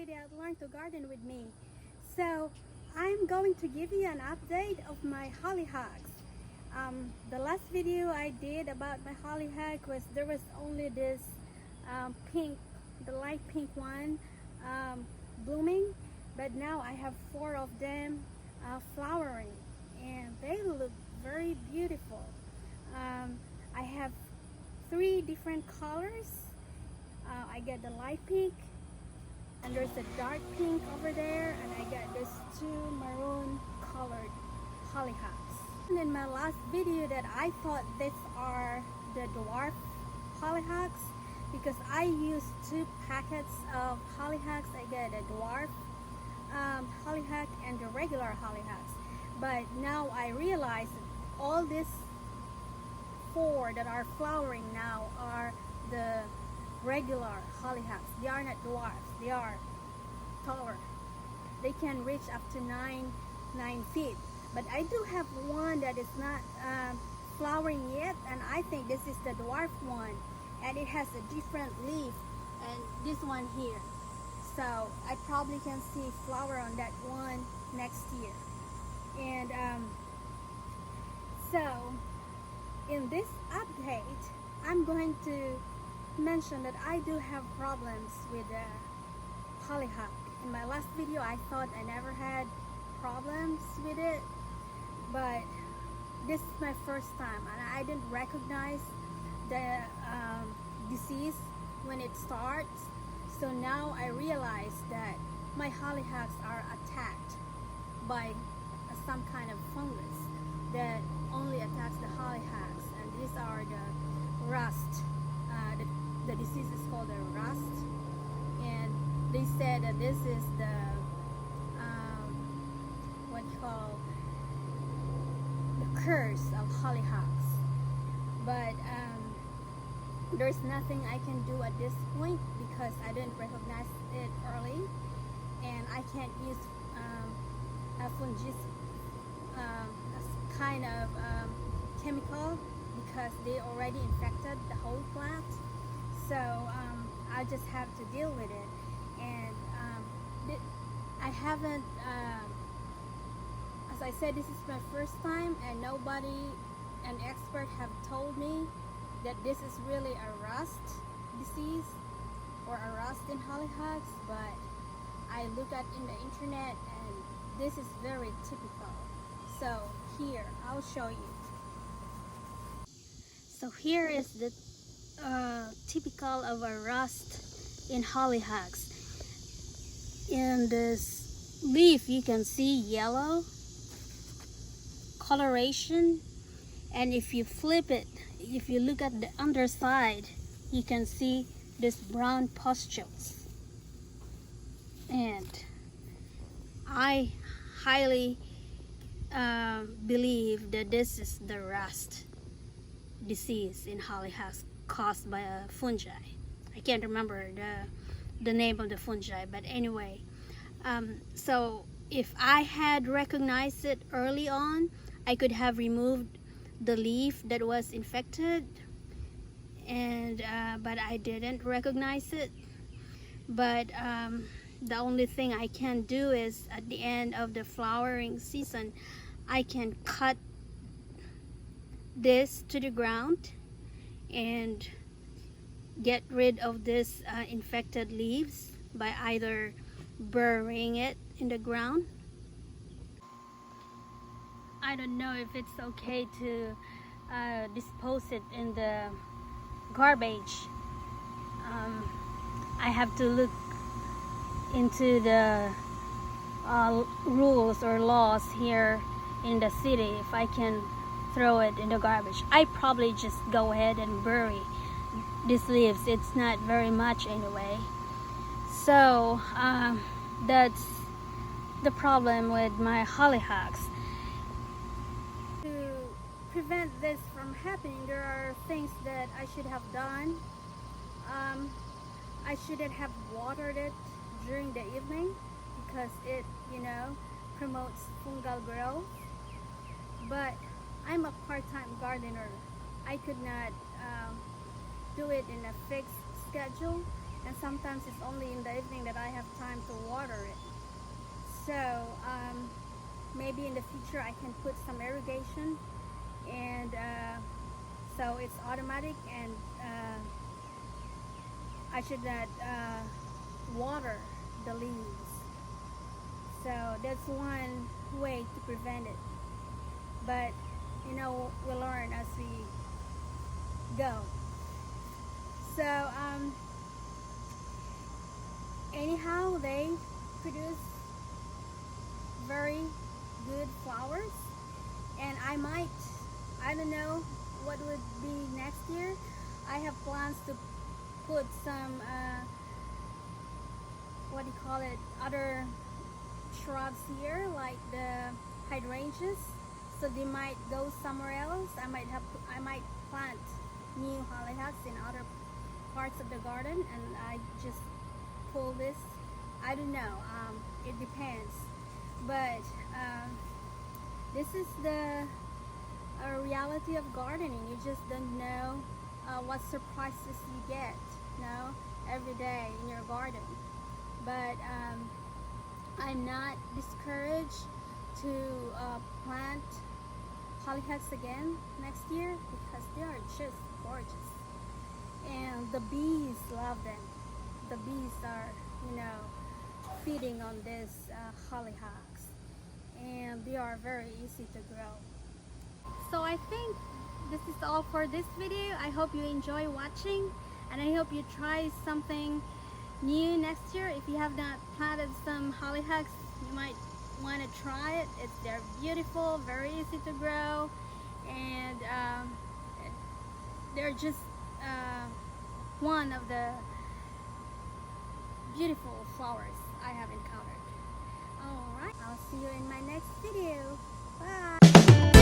that Learn to Garden with me. So I'm going to give you an update of my hollyhocks. The last video I did about my hollyhock was there was only this pink, the light pink one blooming, but now I have 4 of them flowering and they look very beautiful. I have 3 different colors. I get the light pink, and there's a dark pink over there, and I got this 2 maroon colored hollyhocks. And in my last video that I thought these are the dwarf hollyhocks because I used 2 packets of hollyhocks. I get a dwarf hollyhock and the regular hollyhocks, but now I realize that all these 4 that are flowering now are the regular hollyhocks. They are not dwarfs, they are taller. They can reach up to 9 feet. But I do have one that is not flowering yet, and I think this is the dwarf one, and it has a different leaf and this one here. So I probably can see flower on that one next year. And so in this update, I'm going to mention that I do have problems with the hollyhock. In my last video, I thought I never had problems with it, but this is my first time, and I didn't recognize the disease when it starts. So now I realize that my hollyhocks are attacked by some kind of fungus that only attacks the hollyhocks, and these are the rust. The disease is called the rust, and they said that this is the what you call the curse of hollyhocks. But there's nothing I can do at this point because I didn't recognize it early, and I can't use a kind of chemical because they already infected the whole plant. So I just have to deal with it, and I haven't, as I said, this is my first time, and nobody, an expert, have told me that this is really a rust disease or a rust in hollyhocks. But I look at in the internet, and this is very typical. So here, I'll show you. So here is the typical of a rust in hollyhocks. In this leaf you can see yellow coloration, and if you flip it, if you look at the underside, you can see this brown pustules. And I highly believe that this is the rust disease in hollyhocks caused by a fungi. I can't remember the name of the fungi, but anyway, so if I had recognized it early on, I could have removed the leaf that was infected, and but I didn't recognize it. But the only thing I can do is at the end of the flowering season, I can cut this to the ground and get rid of this infected leaves by either burying it in the ground. I don't know if it's okay to dispose it in the garbage. I have to look into the rules or laws here in the city if I can throw it in the garbage. I probably just go ahead and bury these leaves. It's not very much anyway. So that's the problem with my hollyhocks. To prevent this from happening, there are things that I should have done. I shouldn't have watered it during the evening because it, promotes fungal growth. But I'm a part-time gardener. I could not do it in a fixed schedule, and sometimes it's only in the evening that I have time to water it. So maybe in the future I can put some irrigation, and so it's automatic, and I should not water the leaves. So that's one way to prevent it. But you know, we learn as we go. So anyhow, they produce very good flowers, and I don't know what would be next year. I have plans to put some what do you call it, other shrubs here, like the hydrangeas, so they might go somewhere else. I might plant new hollyhocks in other parts of the garden, and I just pull this. I don't know, it depends, but this is the reality of gardening. You just don't know what surprises you get, you know, every day in your garden. But I'm not discouraged to plant hollyhocks again next year, because they are just gorgeous, and the bees love them. The bees are, you know, feeding on this hollyhocks, and they are very easy to grow. So I think this is all for this video. I hope you enjoy watching, and I hope you try something new next year. If you have not planted some hollyhocks, you might want to try it. They're beautiful, very easy to grow, and they're just one of the beautiful flowers I have encountered. Alright, I'll see you in my next video. Bye!